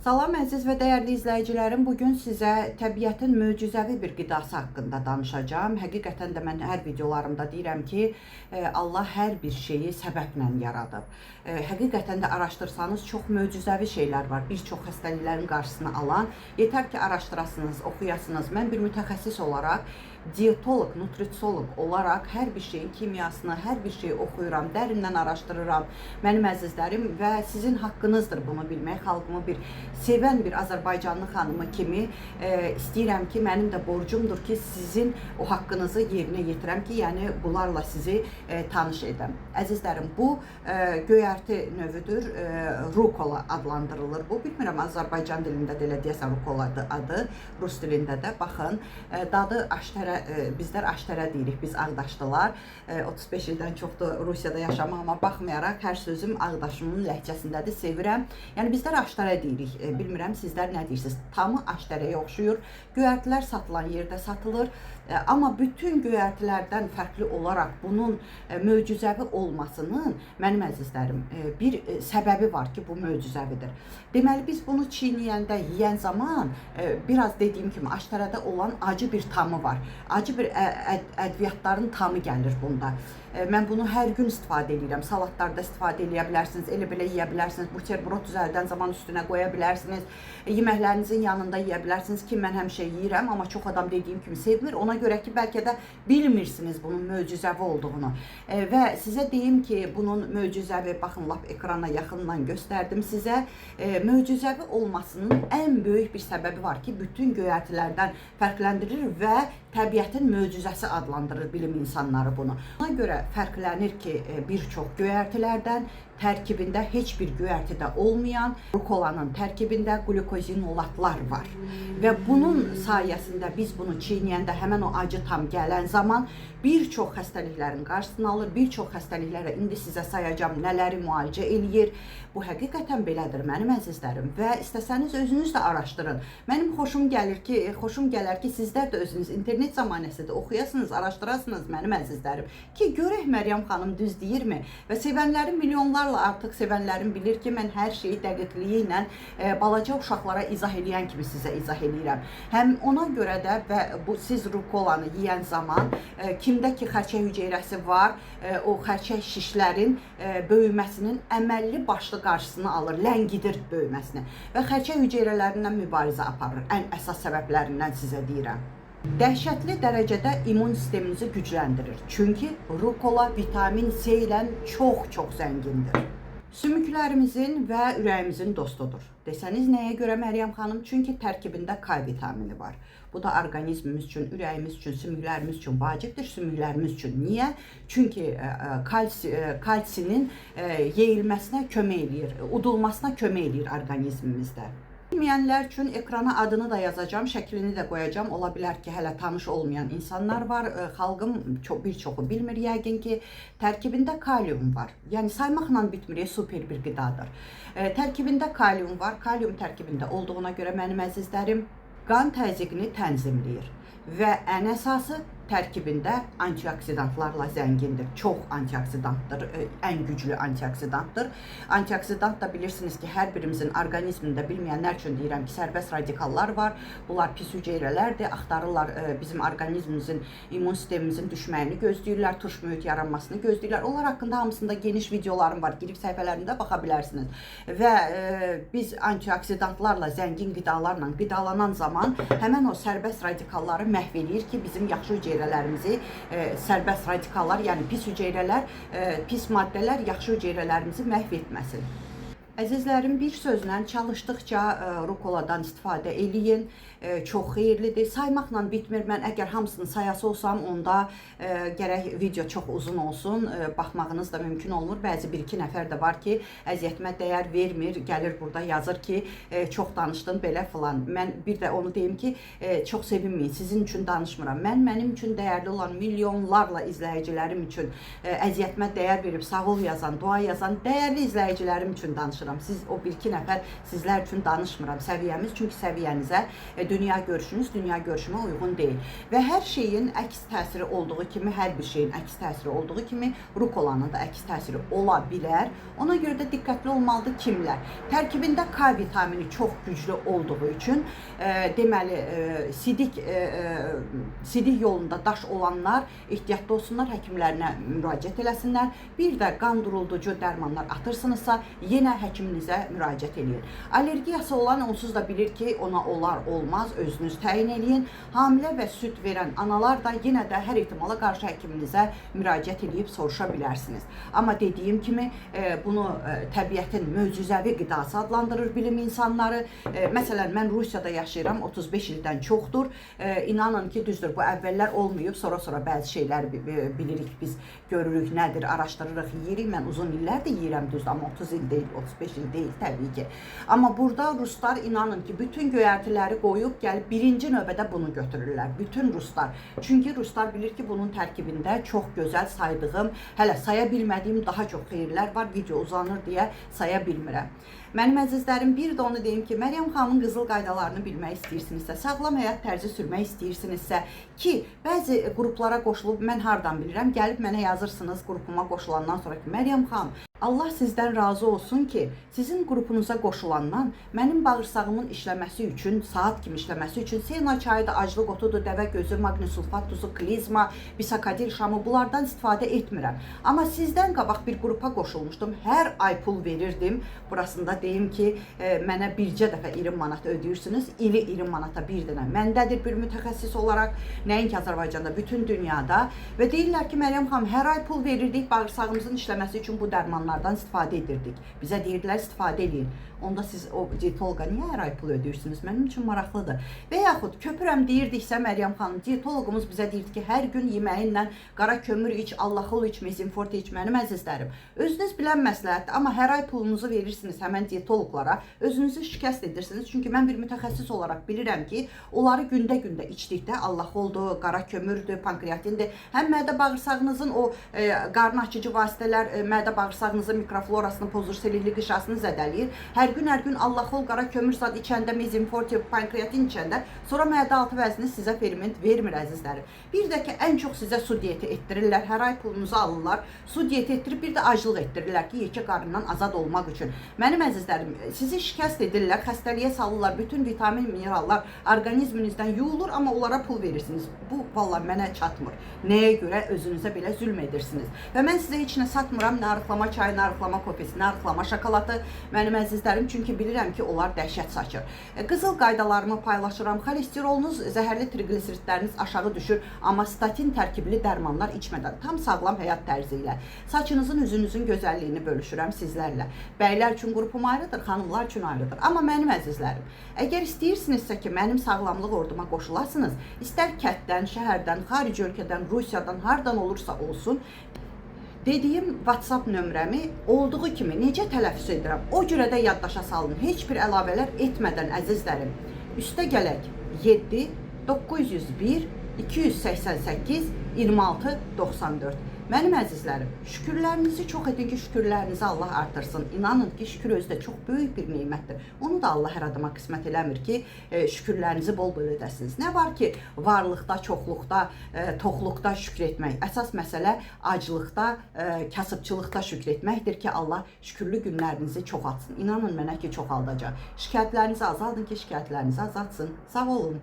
Salam əziz və dəyərli izləyicilərim, bugün sizə təbiətin möcüzəvi bir qidası haqqında danışacağım. Həqiqətən də mən hər videolarımda deyirəm ki, Allah hər bir şeyi səbəblə yaradıb. Həqiqətən də araşdırsanız çox möcüzəvi şeylər var. Bir çox xəstəliklərin qarşısını alan. Yetər ki, araşdırasınız, oxuyasınız. Mən bir mütəxəssis olaraq, diyetoloq, nutrisioloq olaraq hər bir şeyin kimyasını, hər bir şeyi oxuyuram, dərindən araşdırıram. Mənim əzizlərim və sizin haqqınızdır bunu bilmək. Xalqımı bir sevən bir Azərbaycanlı xanımı kimi istəyirəm ki, mənim də borcumdur ki, sizin o haqqınızı yerinə yetirəm ki, yəni bunlarla sizi tanış edəm. Əzizlərim, bu göyərti növüdür, rukola adlandırılır. Bu, bilmirəm, Azərbaycan dilində də elə deyəsən rukoladır adı, rus dilində də. Baxın, dadı aştərə, bizlər aştərə deyirik, biz ağdaşdılar. 35 ildən çoxdur Rusiyada yaşamağıma baxmayaraq, hər sözüm ağdaşımın ləhcəsindədir, sevirəm. Yəni, bizlər aştərə deyirik. Bilmirəm, sizlər nə deyirsiniz? Tamı aştərəyə oxşuyur. Göyərtilər satılan yerdə satılır. Amma bütün göyərtilərdən fərqli olaraq bunun möcüzəvi olmasının, mənim əzizlərim, bir səbəbi var ki, bu möcüzəvidir. Deməli, biz bunu çiğnəyəndə, yeyən zaman biraz dediyim kimi aştərədə olan acı bir tamı var. Acı bir ədviyyatların tamı gəlir bunda. Mən bunu hər gün istifadə edirəm. Salatlarda istifadə edə bilərsiniz, elə belə yeyə bilərsiniz. Buterbrot düzəldən zaman üstünə qoya bilərsiniz. Yeməklərinizin yanında yeyə bilərsiniz ki, mən həmişə yeyirəm, amma çox adam dediyim kimi sevmir. Ona görə ki, bəlkə də bilmirsiniz bunun möcüzəvi olduğunu. Və sizə deyim ki, bunun möcüzəvi, baxın, lap ekrana yaxından göstərdim sizə. Möcüzəvi olmasının ən böyük bir səbəbi var ki, bütün göyərtilərdən fərqləndirir və təbiətin möcüzəsi adlandırır bilim insanları bunu. Ona görə fərqlənir ki, bir çox göyərtilərdən tərkibində heç bir göyərtidə olmayan rukolanın tərkibində qlukozinolatlar var. Və bunun sayəsində biz bunu çiğnəyəndə həmən o acı tam gələn zaman bir çox xəstəliklərin qarşısını alır, bir çox xəstəliklərə indi sizə sayacağım nələri müalicə eləyir. Bu həqiqətən belədir mənim əzizlərim və istəsəniz özünüz də araşdırın. Mənim xoşum gələr ki, sizlər də özünüz internet zamanəsində oxuyasınız, araşdırasınız mənim əzizlərim ki, görək Məryəm xanım düz deyirmi? Və sevənlərim milyonlarla artıq sevənlərim bilir ki, mən hər şeyi dəqiqliyi ilə balaca uşaqlara izah edən kimi sizə izah edirəm. Həm ona görə də və bu siz rukolanı yeyən zaman kimdə ki xərçəng hüceyrəsi var, o xərçəng şişlərin böyüməsinin əməlli başlı qarşısını alır, ləngidir böyüməsini və xərçəng hüceyrələrindən mübarizə aparır. Ən əsas səbəblərindən sizə deyirəm. Dəhşətli dərəcədə immun sisteminizi gücləndirir. Çünki rukola vitamin C ilə çox zəngindir. Sümüklərimizin və ürəyimizin dostudur. Desəniz nəyə görə Məryəm xanım? Çünki tərkibində K vitamini var. Bu da orqanizmimiz üçün, ürəyimiz üçün, sümüklərimiz üçün vacibdir, sümüklərimiz üçün. Niyə? Çünki kalsinin yeyilməsinə kömək eləyir, udulmasına kömək eləyir orqanizmimizdə. Bilməyənlər üçün ekrana adını da yazacağım, şəklini də qoyacağım. Ola bilər ki, hələ tanış olmayan insanlar var. Xalqım bir çoxu bilmir yəqin ki, tərkibində kalium var. Yəni saymaqla bitmir, super bir qidadır. Tərkibində kalium var. Kalium tərkibində olduğuna görə mənim əzizlərim qan təzyiqini tənzimləyir və ən əsası tərkibində antioksidantlarla zəngindir. Çox antioksidantdır, ən güclü antioksidantdır. Antioksidant da bilirsiniz ki, hər birimizin orqanizmində, bilməyənlər üçün deyirəm ki, sərbəst radikallar var. Bunlar pis hüceyrələrdir, axtarırlar bizim orqanizmimizin, immun sistemimizin düşməyini gözləyirlər, turş mühit yaranmasını gözləyirlər. Onlar haqqında hamısında geniş videolarım var, girib səhifələrimdə baxa bilərsiniz. Və biz antioksidantlarla, zəngin qidalarla qidalanan zaman həmən o sərbəst radikalları məhv edir ki, bizim yaxşı hüceyrələrimizi, sərbəst radikallar, yəni pis hüceyrələr, pis maddələr yaxşı hüceyrələrimizi məhv etməsin. Əzizlərim, bir sözlə çalışdıqca rukoladan istifadə eləyin, çox xeyirlidir. Saymaqla bitmir. Mən əgər hamısını sayası olsam, onda gərək video çox uzun olsun, baxmağınız da mümkün olmur. Bəzi bir-iki nəfər də var ki, əziyyətimə dəyər vermir, gəlir burada yazır ki, çox danışdın, belə filan. Mən bir də onu deyim ki, çox sevinməyin, sizin üçün danışmıram. Mənim üçün dəyərli olan milyonlarla izləyicilərim üçün əziyyətimə dəyər verib, sağ ol yazan, dua yazan dəyərli izləyicilərim üçün danışıram. danışıram. Siz o 1-2 nəfər sizlər üçün danışmıram. Səviyyəmiz, çünki səviyyənizə, dünya görüşünüz dünya görüşümə uyğun deyil. Və hər şeyin əks təsiri olduğu kimi, hər bir şeyin əks təsiri olduğu kimi, rukolanın da əks təsiri ola bilər. Ona görə də diqqətli olmalıdır kimlər. Tərkibində K vitamini çox güclü olduğu üçün, deməli, sidik yolunda daş olanlar ehtiyatlı olsunlar, həkimlərinə müraciət eləsinlər. Bir də qan durulducu dərmanlar atırsınızsa, yenə həkiminizə müraciət eləyin. Allergiyası olan onsuz da bilir ki, ona olar, olmaz, özünüz təyin eləyin. Hamilə və süd verən analar da yenə də hər ehtimala qarşı həkiminizə müraciət eləyib soruşa bilərsiniz. Amma dediyim kimi, bunu təbiətin möcüzəvi qidası adlandırır bilim insanları. Məsələn, mən Rusiyada yaşayıram, 35 ildən çoxdur. İnanın ki, düzdür, bu əvvəllər olmayıb, sonra bəzi şeylər bilirik, biz görürük, nədir, araşdırırıq, yeyirik. Mən uzun illərdir yeyirəm, düzdür, amma 30 il deyil, 35 il deyil təbii ki. Amma burada Ruslar inanın ki, bütün göyərtiləri qoyub gəlib birinci növbədə bunu götürürlər. Bütün Ruslar. Çünki Ruslar bilir ki, bunun tərkibində çox gözəl saydığım, hələ saya bilmədiyim daha çox xeyirlər var, video uzanır deyə saya bilmirəm. Mənim əzizlərim, bir də onu deyim ki, Məryəm xanımın qızıl qaydalarını bilmək istəyirsinizsə, sağlam həyat tərzi sürmək istəyirsinizsə ki, bəzi qruplara qoşulub, mən hardan bilirəm, gəlib mənə yazırsınız qrupuma qoşulandan sonra ki, Məryəm xanım, Allah sizdən razı olsun ki, sizin qrupunuza qoşulandan mənim bağırsağımın işləməsi üçün, saat kimi işləməsi üçün sena çayıdır, aclıq otudur, dəvə gözü, magnesulfat tuzu, klizma, bisakadil şamı, bunlardan istifadə etmirəm. Amma sizdən qabaq bir qrupa qoşulmuşdum, hər ay pul verirdim. Burasında deyim ki, mənə bircə dəfə 20 manat ödəyirsiniz, ili 20 manata bir dənə. Məndədir bir mütəxəssis olaraq, nəinki Azərbaycanda, bütün dünyada. Və deyirlər ki, Məryəm xanım, hər ay pul verirdik bağırsağımızın işləməsi üçün bu dərmanlardan istifadə edirdik. Bizə deyirdilər, istifadə edin. Onda siz o dietoloqa niyə hər ay pul ödəyirsiniz? Mənim üçün maraqlıdır. Və yaxud köpürəm deyirdiksə, Məryəm xanım, dietologumuz bizə deyirdi ki, hər gün yeməyinlə qara kömür iç, Allahol iç, mezinforte iç, mənim əzizlərim. Özünüz bilən məsləhətdir, amma hər ay pulunuzu verirsiniz həmən dietologlara, özünüzü şikəst edirsiniz. Çünki mən bir mütəxəssis olaraq bilirəm ki, onları gündə içdikdə Allaholdur, qara kömürdür, pankreatindir, həm mədə bağırsağınızın o qarın açıcı vasitələr mədə bağırsağınızın mikroflorasını pozur, selülit qışasını zədələyir. Hər gün Allahol, qara kömür zad içəndə, mezinforte, pankreatin içəndə, sonra mədə altı vəzni sizə ferment vermir əzizlərim. Bir də ki, ən çox sizə su diyeti etdirirlər, hər ay pulunuzu alırlar, su diyeti etdirib bir də aclıq etdirirlər ki, yekə qarından azad olmaq üçün. Mənim əzizlərim, sizi şikəst edirlər, xəstəliyə salırlar, bütün vitamin, minerallar orqanizminizdən yuyulur, amma onlara pul verirsiniz. Bu, vallahi mənə çatmır. Nəyə görə özünüzə belə zülm edirsiniz? Və mən sizə heç nə satmıram, nə arıqlama çayı, nə arıqlama kofesi, nə arıqlama şokolatı. Mənim əzizlərim, çünki bilirəm ki, onlar dəhşət saçır. Qızıl qaydalarımı paylaşıram. Xolesterolunuz, zəhərli triqliseritləriniz aşağı düşür, amma statin tərkibli dərmanlar içmədən, tam sağlam həyat tərzi ilə. Saçınızın, üzünüzün gözəlliyini bölüşürəm sizlərlə. Bəylər üçün qrupum ayrıdır, xanımlar üçün ayrıdır. Amma mənim əzizlərim, əgər istəyirsinizsə ki, mənim sağlamlıq orduma qoşulasınız, istər kətdən, şəhərdən, xarici ölkədən, Rusiyadan, hardan olursa olsun, dediyim WhatsApp nömrəmi olduğu kimi necə tələffüz edirəm, o cürə də yaddaşa salın. Heç bir əlavələr etmədən əzizlərim. Üstə gələk 7 901 288 26 94. Mənim əzizlərim, şükürlərinizi çox edin ki, şükürlərinizi Allah artırsın. İnanın ki, şükür özü də çox böyük bir neymətdir. Onu da Allah hər adama qismət eləmir ki, şükürlərinizi bol-bol edəsiniz. Nə var ki, varlıqda, çoxluqda, toxluqda şükür etmək. Əsas məsələ aclıqda, kasıbçılıqda şükür etməkdir ki, Allah şükürlü günlərinizi çoxaltsın. İnanın mənə ki, çoxaldacaq. Şikayətlərinizi azaldın ki, şikayətlərinizi azaltsın. Sağ olun.